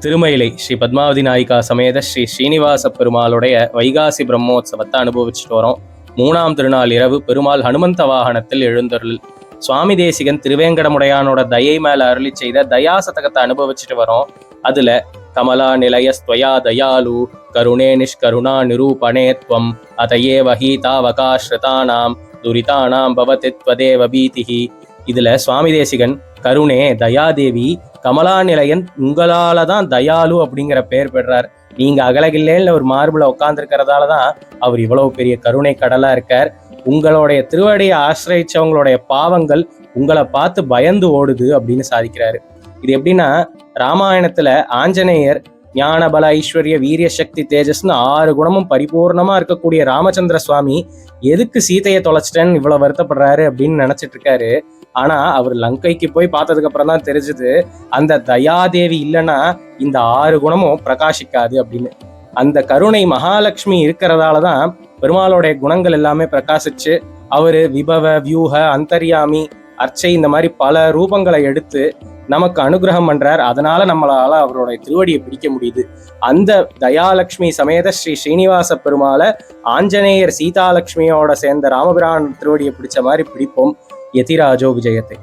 திருமயிலை ஸ்ரீ பத்மாவதி நாயிகா சமேத ஸ்ரீ ஸ்ரீனிவாச பெருமாளுடைய வைகாசி பிரம்மோத்சவத்தை அனுபவிச்சுட்டு வரோம். 3ஆம் திருநாள் இரவு பெருமாள் ஹனுமந்த வாகனத்தில் எழுந்தருள். சுவாமி தேசிகன் திருவேங்கடமுடையானோட தயை மேல அருளி செய்த தயாசதகத்தை அனுபவிச்சுட்டு வரோம். அதுல கமலா நிலைய ஸ்வயா தயாலு கருணே நிஷ்கருணா நிரூபணேத்வம் அதையே வகீதாவகாஸ்ருதானாம் துரிதானாம் பவதி த்வதேவ பீதிஹி. இதுல சுவாமி தேசிகன் கருணே தயாதேவி கமலா நிலையன் உங்களால தான் தயாலு அப்படிங்கிற பெயர் பெறார். நீங்க அகலகில்லேன்னு ஒரு மார்புல உட்கார்ந்துருக்கிறதால தான் அவர் இவ்வளவு பெரிய கருணை கடலா இருக்கார். உங்களுடைய திருவடியை ஆசிரியச்சவங்களுடைய பாவங்கள் உங்களை பார்த்து பயந்து ஓடுது அப்படின்னு சாதிக்கிறாரு. இது எப்படின்னா, ராமாயணத்துல ஆஞ்சநேயர் ஞான பல ஐஸ்வர்ய வீரிய சக்தி தேஜஸ்னு 6 குணமும் பரிபூர்ணமா இருக்கக்கூடிய ராமச்சந்திர சுவாமி எதுக்கு சீதையை தொலைச்சிட்டேன்னு இவ்வளவு வருத்தப்படுறாரு அப்படின்னு நினைச்சிட்டு இருக்காரு. ஆனா அவர் லங்கைக்கு போய் பார்த்ததுக்கு அப்புறம் தான் தெரிஞ்சது, அந்த தயாதேவி இல்லைன்னா இந்த 6 குணமும் பிரகாசிக்காது அப்படின்னு. அந்த கருணை மகாலட்சுமி இருக்கிறதாலதான் பெருமாளுடைய குணங்கள் எல்லாமே பிரகாசிச்சு அவரு விபவ வியூக அந்தர்யாமி அர்ச்சை இந்த மாதிரி பல ரூபங்களை எடுத்து நமக்கு அனுகிரகம் பண்றார். அதனால நம்மளால அவருடைய திருவடியை பிடிக்க முடியுது. அந்த தயாலட்சுமி சமேத ஸ்ரீ ஸ்ரீனிவாச பெருமாளை ஆஞ்சநேயர் சீதாலட்சுமியோட சேர்ந்த ராமபிரான் திருவடியை பிடிச்ச மாதிரி பிடிப்போம். யதிராஜோ விஜயத்தை.